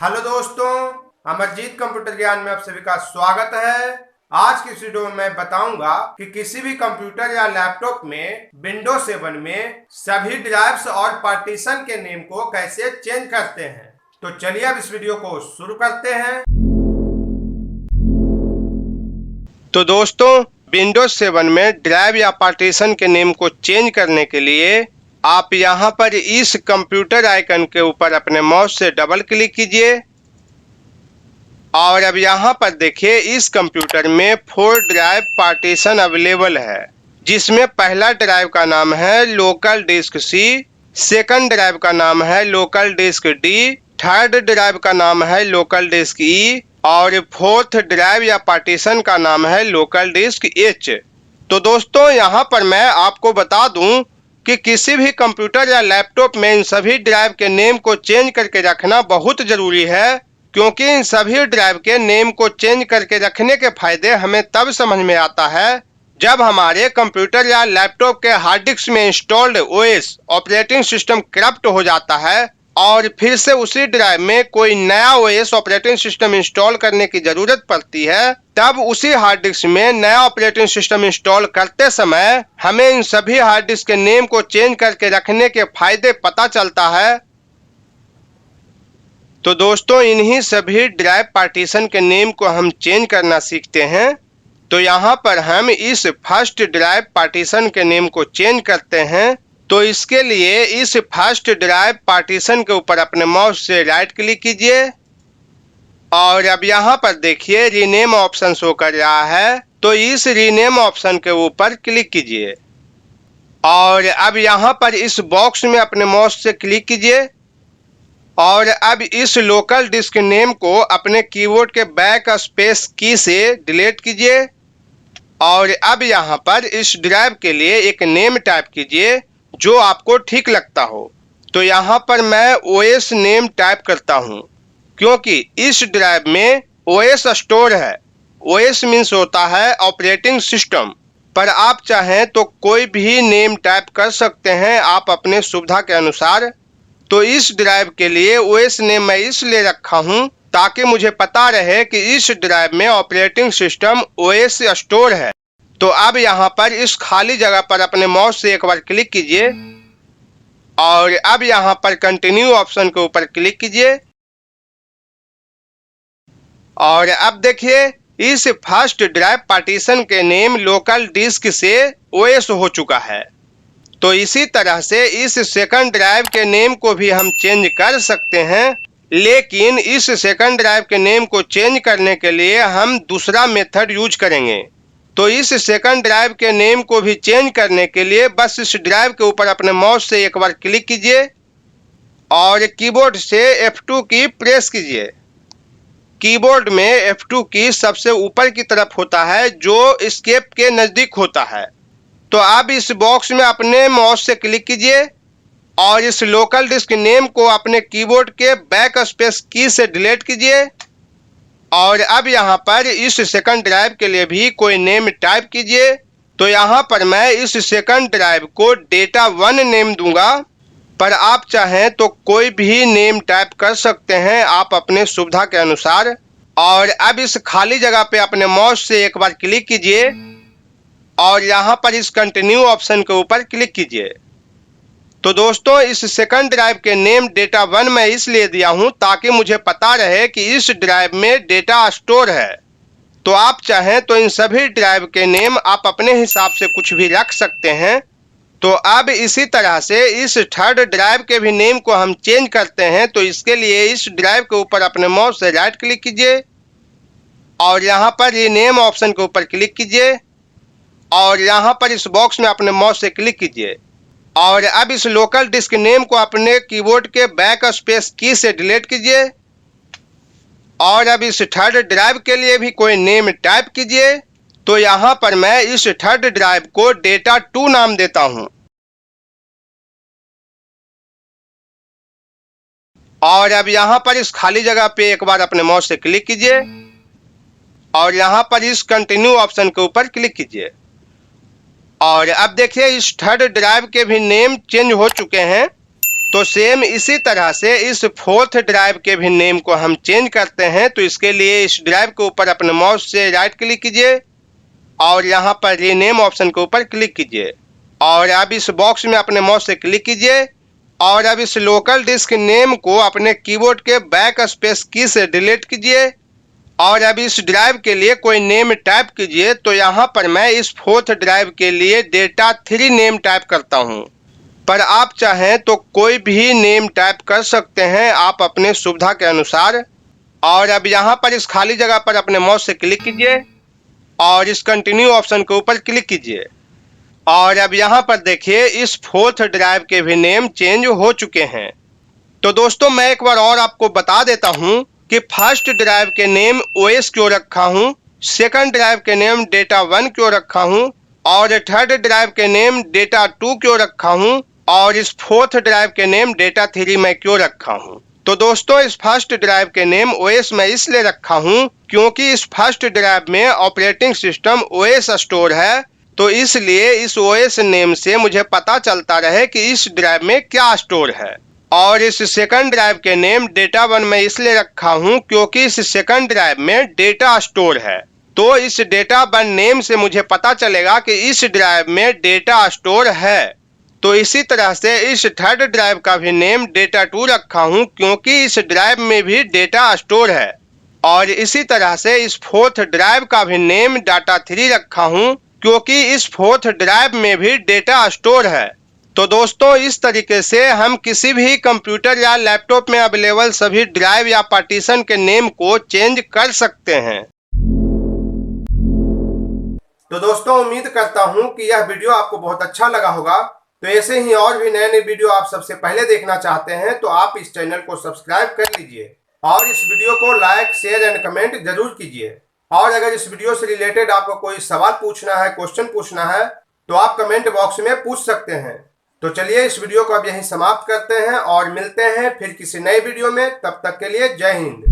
Hello दोस्तों, Amarjeet computer ज्ञान में आप सभी का स्वागत है। आज की इस वीडियो में मैं बताऊंगा कि किसी भी कंप्यूटर या लैपटॉप में विंडोज 7 में सभी ड्राइव्स और पार्टीशन के नेम को कैसे चेंज करते हैं। तो चलिए अब इस वीडियो को शुरू करते हैं। तो दोस्तों, विंडोज 7 में ड्राइव या पार्टीशन के नेम को चेंज करने के लिए आप यहाँ पर इस कंप्यूटर आइकन के ऊपर अपने माउस से डबल क्लिक कीजिए और अब यहाँ पर देखिए इस कंप्यूटर में 4 ड्राइव पार्टीशन अवेलेबल है, जिसमें पहला ड्राइव का नाम है local disk C, second drive का नाम है local disk D, third drive का नाम है लोकल डिस्क ई और फोर्थ ड्राइव या पार्टीशन का नाम है लोकल डिस्क एच। तो दोस्तों, यहाँ पर मैं आपको बता दूं कि किसी भी कंप्यूटर या लैपटॉप में इन सभी ड्राइव के नेम को चेंज करके रखना बहुत जरूरी है, क्योंकि इन सभी ड्राइव के नेम को चेंज करके रखने के फायदे हमें तब समझ में आता है जब हमारे कंप्यूटर या लैपटॉप के हार्ड डिस्क में installed OS operating system corrupt हो जाता है और फिर से उसी ड्राइव में कोई नया ओएस ऑपरेटिंग सिस्टम इंस्टॉल करने की जरूरत पड़ती है। तब उसी हार्ड डिस्क में नया ऑपरेटिंग सिस्टम इंस्टॉल करते समय हमें इन सभी हार्ड डिस्क के नेम को चेंज करके रखने के फायदे पता चलता है। तो दोस्तों, इन्हीं सभी ड्राइव पार्टीशन के नेम को हम चेंज करना सीखते हैं। तो यहाँ पर हम इस फर्स्ट ड्राइव पार्टीशन के नेम को चेंज करते हैं। तो इसके लिए इस फर्स्ट ड्राइव पार्टीशन के ऊपर अपने माउस से राइट क्लिक कीजिए और अब यहाँ पर देखिए रीनेम ऑप्शन शो कर रहा है। तो इस रीनेम ऑप्शन के ऊपर क्लिक कीजिए और अब यहाँ पर इस बॉक्स में अपने माउस से क्लिक कीजिए और अब इस लोकल डिस्क नेम को अपने कीबोर्ड के बैक स्पेस की से डिलीट कीजिए और अब यहाँ पर इस ड्राइव के लिए एक नेम टाइप कीजिए जो आपको ठीक लगता हो। तो यहाँ पर मैं ओएस नेम टाइप करता हूँ, क्योंकि इस ड्राइव में ओएस स्टोर है। ओएस मीन्स होता है ऑपरेटिंग सिस्टम, पर आप चाहें तो कोई भी नेम टाइप कर सकते हैं आप अपने सुविधा के अनुसार। तो इस ड्राइव के लिए ओएस नेम मैं इसलिए रखा हूँ ताकि मुझे पता रहे कि इस ड्राइव में ऑपरेटिंग सिस्टम ओएस स्टोर है। तो अब यहाँ पर इस खाली जगह पर अपने माउस से एक बार क्लिक कीजिए और अब यहाँ पर कंटिन्यू ऑप्शन के ऊपर क्लिक कीजिए और अब देखिए इस फर्स्ट ड्राइव पार्टीशन के नेम लोकल डिस्क से ओएस हो चुका है। तो इसी तरह से इस सेकंड ड्राइव के नेम को भी हम चेंज कर सकते हैं, लेकिन इस सेकंड ड्राइव के नेम को चेंज करने के लिए हम दूसरा मेथड यूज करेंगे। तो इस सेकंड ड्राइव के नेम को भी चेंज करने के लिए बस इस ड्राइव के ऊपर अपने माउस से एक बार क्लिक कीजिए और कीबोर्ड से F2 की प्रेस कीजिए। कीबोर्ड में F2 की सबसे ऊपर की तरफ होता है जो एस्केप के नजदीक होता है। तो अब इस बॉक्स में अपने माउस से क्लिक कीजिए और इस लोकल डिस्क नेम को अपने कीबोर्ड के बैक स्पेस की से डिलीट कीजिए और अब यहाँ पर इस सेकंड ड्राइव के लिए भी कोई नेम टाइप कीजिए। तो यहाँ पर मैं इस सेकंड ड्राइव को डेटा 1 नेम दूंगा, पर आप चाहें तो कोई भी नेम टाइप कर सकते हैं आप अपने सुविधा के अनुसार। और अब इस खाली जगह पे अपने माउस से एक बार क्लिक कीजिए और यहाँ पर इस कंटिन्यू ऑप्शन के ऊपर क्लिक कीजिए। तो दोस्तों, इस सेकंड ड्राइव के नेम डेटा 1 मैं इसलिए दिया हूँ ताकि मुझे पता रहे कि इस ड्राइव में डेटा स्टोर है। तो आप चाहें तो इन सभी ड्राइव के नेम आप अपने हिसाब से कुछ भी रख सकते हैं। तो अब इसी तरह से इस थर्ड ड्राइव के भी नेम को हम चेंज करते हैं। तो इसके लिए इस ड्राइव के ऊपर अपने माउस से राइट क्लिक कीजिए और यहाँ पर रीनेम ऑप्शन के ऊपर क्लिक कीजिए और यहाँ पर इस बॉक्स में अपने माउस से क्लिक कीजिए और अब इस लोकल डिस्क नेम को अपने कीबोर्ड के बैक स्पेस की से डिलीट कीजिए और अब इस थर्ड ड्राइव के लिए भी कोई नेम टाइप कीजिए। तो यहाँ पर मैं इस थर्ड ड्राइव को डेटा 2 नाम देता हूँ और अब यहाँ पर इस खाली जगह पे एक बार अपने माउस से क्लिक कीजिए और यहाँ पर इस कंटिन्यू ऑप्शन के ऊपर क्लिक कीजिए और अब देखिए इस थर्ड ड्राइव के भी नेम चेंज हो चुके हैं। तो सेम इसी तरह से इस फोर्थ ड्राइव के भी नेम को हम चेंज करते हैं। तो इसके लिए इस ड्राइव के ऊपर अपने माउस से राइट क्लिक कीजिए और यहाँ पर रीनेम ऑप्शन के ऊपर क्लिक कीजिए और अब इस बॉक्स में अपने माउस से क्लिक कीजिए और अब इस लोकल डिस्क नेम को अपने कीबोर्ड के बैक स्पेस की से डिलीट कीजिए और अब इस ड्राइव के लिए कोई नेम टाइप कीजिए। तो यहाँ पर मैं इस फोर्थ ड्राइव के लिए डेटा 3 नेम टाइप करता हूँ, पर आप चाहें तो कोई भी नेम टाइप कर सकते हैं आप अपने सुविधा के अनुसार। और अब यहाँ पर इस खाली जगह पर अपने माउस से क्लिक कीजिए और इस कंटिन्यू ऑप्शन के ऊपर क्लिक कीजिए और अब यहाँ पर देखिए इस फोर्थ ड्राइव के भी नेम चेंज हो चुके हैं। तो दोस्तों मैं एक बार और आपको बता देता हूँ कि फर्स्ट ड्राइव के नेम ओएस क्यों रखा हूँ, सेकंड ड्राइव के नेम डेटा 1 क्यों रखा हूँ और थर्ड ड्राइव के नेम डेटा 2 क्यों रखा हूँ और इस फोर्थ ड्राइव के नेम डेटा 3 मैं क्यों रखा हूँ। तो दोस्तों इस फर्स्ट ड्राइव के नेम ओएस मैं इसलिए रखा हूँ क्योंकि इस फर्स्ट ड्राइव में ऑपरेटिंग सिस्टम ओएस स्टोर है। तो इसलिए इस ओएस नेम से मुझे पता चलता रहे कि इस ड्राइव में क्या स्टोर है। और इस सेकंड ड्राइव के नेम डेटा 1 मैं इसलिए रखा हूँ क्योंकि इस सेकंड ड्राइव में डेटा स्टोर है। तो इस डेटा 1 नेम से मुझे पता चलेगा कि इस ड्राइव में डेटा स्टोर है। तो इसी तरह से इस थर्ड ड्राइव का भी नेम डेटा 2 रखा हूँ क्योंकि इस ड्राइव में भी डेटा स्टोर है। और इसी तरह से इस फोर्थ ड्राइव का भी नेम डाटा 3 रखा हूँ क्योंकि इस फोर्थ ड्राइव में भी डेटा स्टोर है। तो दोस्तों इस तरीके से हम किसी भी कंप्यूटर या लैपटॉप में अवेलेबल सभी ड्राइव या पार्टीशन के नेम को चेंज कर सकते हैं। तो दोस्तों उम्मीद करता हूं कि यह वीडियो आपको बहुत अच्छा लगा होगा। तो ऐसे ही और भी नए नए वीडियो आप सबसे पहले देखना चाहते हैं तो आप इस चैनल को सब्सक्राइब कर लीजिए और इस वीडियो को लाइक शेयर एंड कमेंट जरूर कीजिए। और अगर इस वीडियो से रिलेटेड आपको कोई सवाल पूछना है, क्वेश्चन पूछना है तो आप कमेंट बॉक्स में पूछ सकते हैं। तो चलिए इस वीडियो को अब यहीं समाप्त करते हैं और मिलते हैं फिर किसी नए वीडियो में। तब तक के लिए जय हिंद।